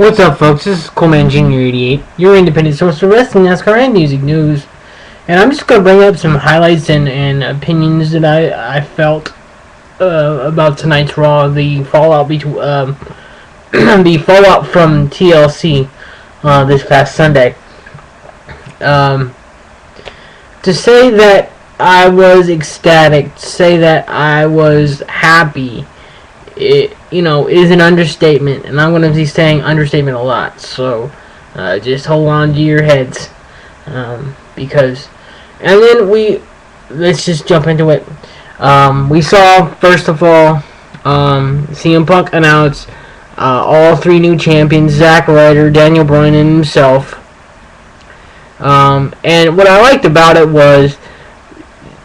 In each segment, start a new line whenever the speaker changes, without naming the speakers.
What's up, folks? This is Coleman Jr. 88, your independent source for wrestling, NASCAR, and music news. And I'm just going to bring up some highlights and opinions that I felt about tonight's Raw, the fallout the fallout from TLC this past Sunday. To say that I was ecstatic, to say that I was happy, it is an understatement, and I'm going to be saying understatement a lot. So just hold on to your heads, because, and then let's just jump into it. We saw, first of all, CM Punk announce all three new champions: Zack Ryder, Daniel Bryan, and himself. And what I liked about it was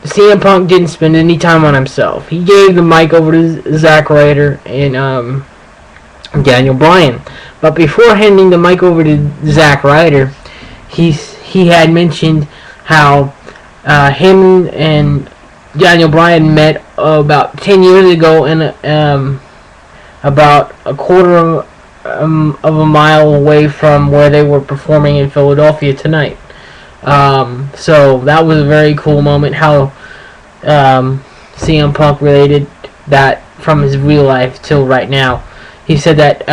CM Punk didn't spend any time on himself. He gave the mic over to Zack Ryder and Daniel Bryan. But before handing the mic over to Zack Ryder, he had mentioned how him and Daniel Bryan met about 10 years ago in about a quarter of a mile away from where they were performing in Philadelphia tonight. So that was a very cool moment, how CM Punk related that from his real life till right now. He said that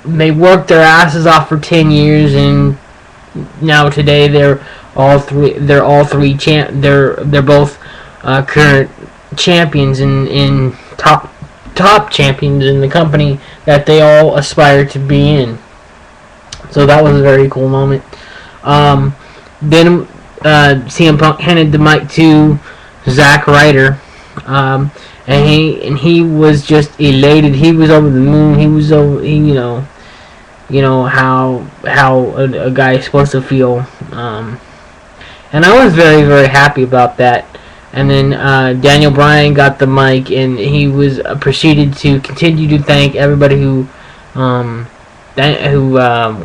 they worked their asses off for 10 years, and now today they're both current champions in top champions in the company that they all aspire to be in. So that was a very cool moment. Then CM Punk handed the mic to Zack Ryder, and he was just elated. He was over the moon. He was over, how a guy is supposed to feel, and I was very, very happy about that. And then Daniel Bryan got the mic, and he was proceeded to continue to thank everybody who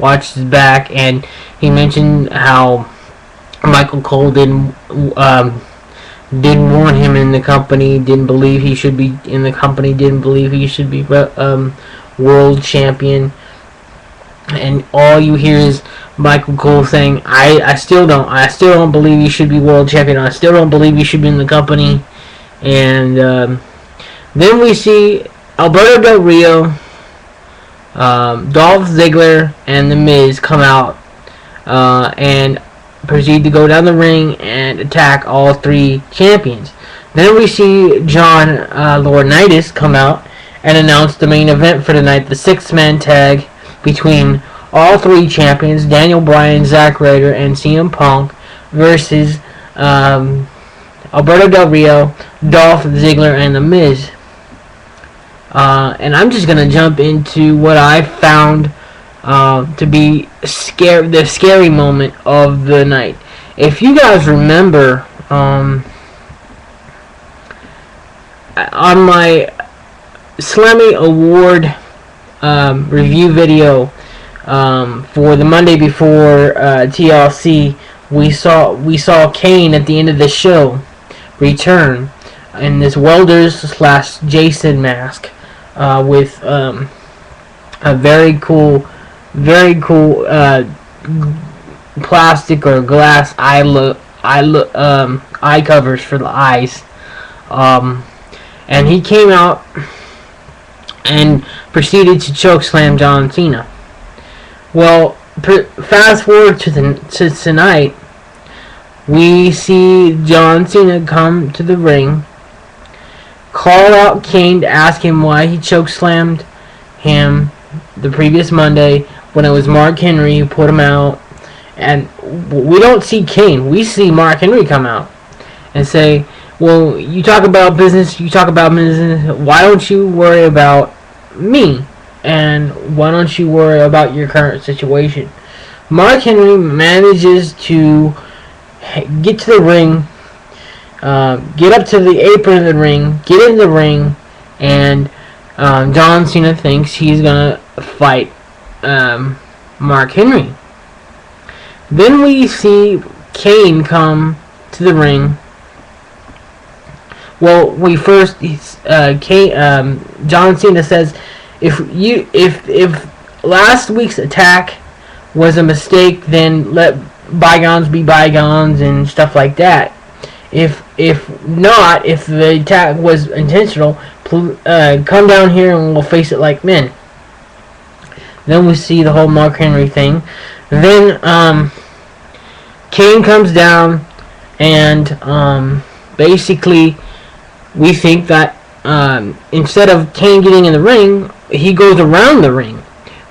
watched his back, and he mentioned how Michael Cole didn't want him in the company, didn't believe he should be in the company, didn't believe he should be world champion, and all you hear is Michael Cole saying, I still don't believe you should be world champion, I still don't believe you should be in the company. And then we see Alberto Del Rio, Dolph Ziggler, and The Miz come out and proceed to go down the ring and attack all three champions. Then we see John Laurinaitis come out and announce the main event for tonight, the 6-man tag between all three champions, Daniel Bryan, Zack Ryder, and CM Punk, versus Alberto Del Rio, Dolph Ziggler, and The Miz. And I'm just going to jump into what I found to be the scary moment of the night. If you guys remember, on my Slammy Award review video for the Monday before TLC, we saw Kane at the end of the show return in this Welders/Jason mask with a very cool plastic or glass eye covers for the eyes, and he came out and proceeded to chokeslam John Cena. Well, fast forward to tonight, we see John Cena come to the ring, call out Kane to ask him why he chokeslammed him the previous Monday when it was Mark Henry who put him out. And we don't see Kane, we see Mark Henry come out and say, well, you talk about business, why don't you worry about me? And why don't you worry about your current situation? Mark Henry manages to get to the ring, get up to the apron of the ring, get in the ring, and John Cena thinks he's going to fight Mark Henry. Then we see Kane come to the ring. Well, John Cena says, if last week's attack was a mistake, then let bygones be bygones and stuff like that. If not, if the attack was intentional, come down here and we'll face it like men. Then we see the whole Mark Henry thing. Then Kane comes down, and basically we think that instead of Kane getting in the ring, he goes around the ring,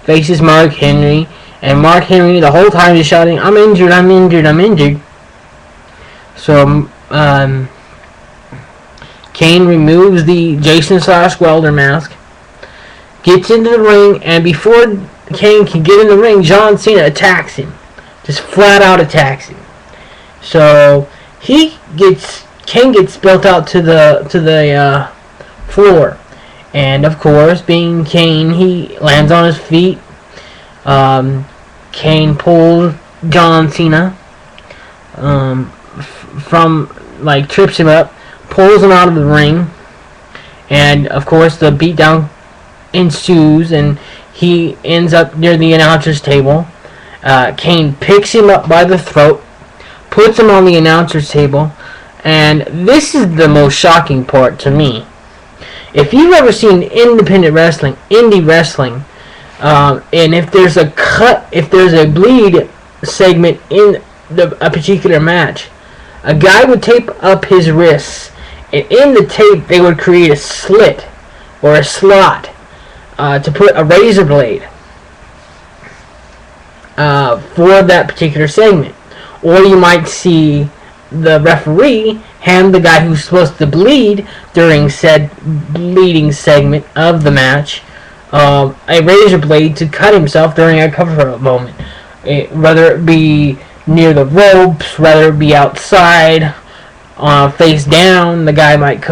faces Mark Henry, and Mark Henry the whole time is shouting, "I'm injured, I'm injured, I'm injured." So Kane removes the Jason /Welder mask, gets into the ring, and before Kane can get in the ring, John Cena attacks him. Just flat out attacks him. So Kane gets built out to the floor. And of course, being Kane, he lands on his feet. Kane pulls John Cena trips him up, pulls him out of the ring, and of course the beatdown ensues, and he ends up near the announcer's table. Kane picks him up by the throat, puts him on the announcer's table, and this is the most shocking part to me. If you've ever seen independent wrestling, indie wrestling, and if there's a bleed segment in a particular match, a guy would tape up his wrists, and in the tape they would create a slit or a slot to put a razor blade for that particular segment. Or you might see the referee hand the guy who's supposed to bleed during said bleeding segment of the match a razor blade to cut himself during a cover-up moment. Whether it be near the ropes, whether it be outside, face down, the guy might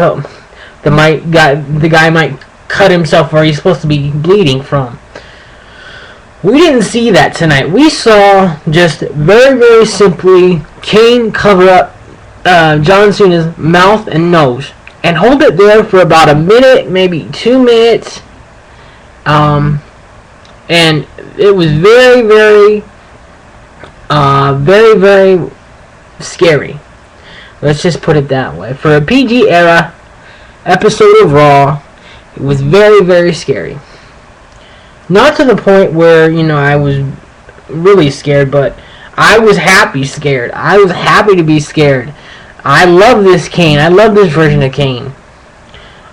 cut himself where he's supposed to be bleeding from. We didn't see that tonight. We saw just very, very simply Kane cover up John Cena's mouth and nose and hold it there for about a minute, maybe 2 minutes. And it was very, very scary. Let's just put it that way. For a PG era episode of Raw, it was very, very scary. Not to the point where, I was really scared, but I was happy scared. I was happy to be scared. I love this Kane. I love this version of Kane.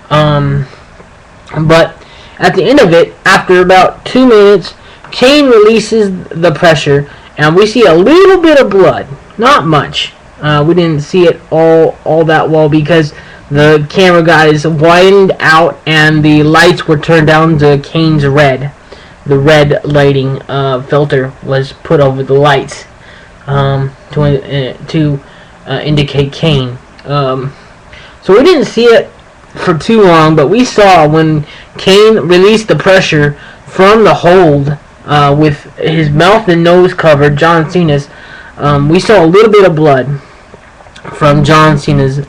But at the end of it, after about 2 minutes, Kane releases the pressure, and we see a little bit of blood. Not much. We didn't see it all that well because the camera guys widened out and the lights were turned down to Kane's red. The red lighting filter was put over the lights to indicate Kane. So we didn't see it for too long, but we saw when Kane released the pressure from the hold with his mouth and nose covered, John Cena's, we saw a little bit of blood from John Cena's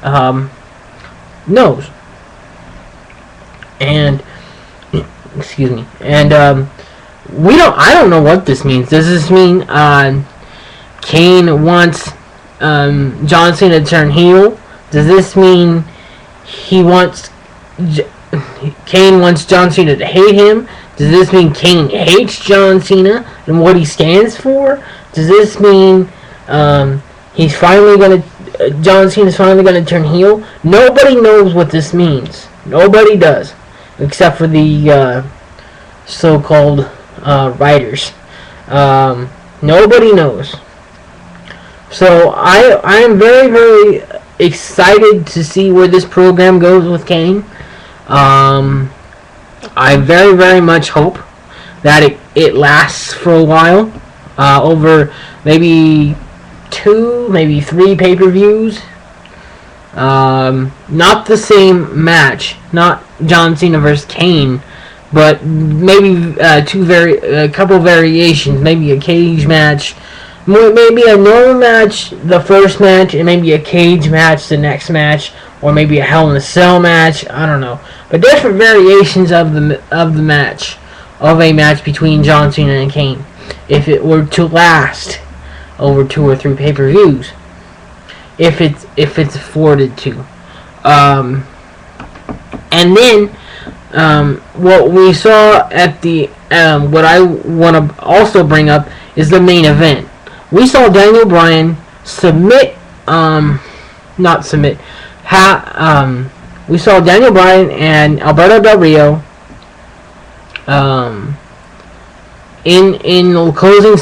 nose. And excuse me. And I don't know what this means. Does this mean Kane wants John Cena to turn heel? Does this mean Kane wants John Cena to hate him? Does this mean Kane hates John Cena and what he stands for? Does this mean John Cena's finally gonna turn heel? Nobody knows what this means. Nobody does, except for the so-called writers. Nobody knows. So I am very, very excited to see where this program goes with Kane. I very, very much hope that it lasts for a while, over maybe 2, maybe 3 pay-per-views. Not the same match, not John Cena versus Kane, but maybe a couple variations, maybe a cage match, maybe a normal match the first match, and maybe a cage match the next match, or maybe a Hell in a Cell match. I don't know, but different variations of the match of a match between John Cena and Kane if it were to last over 2 or 3 pay-per-views, if it's afforded to. And then what we saw at the what I want to also bring up is the main event. We saw Daniel Bryan submit, not submit. We saw Daniel Bryan and Alberto Del Rio in the closing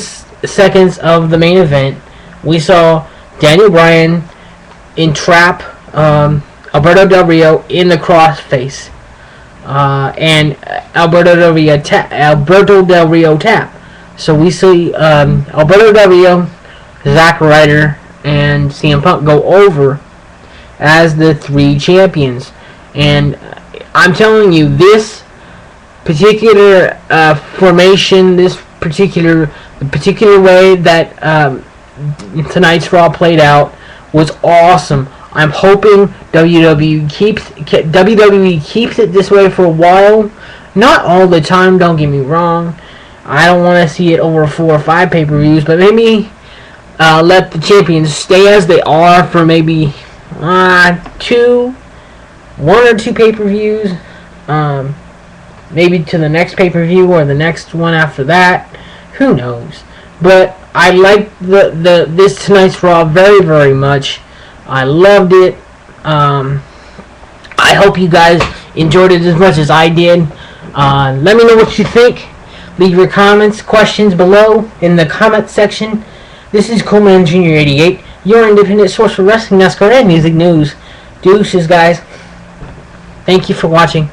seconds of the main event. We saw Daniel Bryan entrap Alberto Del Rio in the crossface, and Alberto Del Rio tap. So we see Alberto Del Rio, Zack Ryder, and CM Punk go over as the 3 champions. And I'm telling you, this particular formation, the particular way that tonight's Raw played out was awesome. I'm hoping WWE keeps it this way for a while. Not all the time, don't get me wrong. I don't want to see it over 4 or 5 pay-per-views, but maybe let the champions stay as they are for maybe 1 or 2 pay-per-views. Maybe to the next pay-per-view or the next one after that. Who knows? But I liked this tonight's Raw very, very much. I loved it. I hope you guys enjoyed it as much as I did. Let me know what you think. Leave your comments, questions below in the comment section. This is Coleman Jr. 88, your independent source for wrestling, NASCAR, and music news. Deuces, guys. Thank you for watching.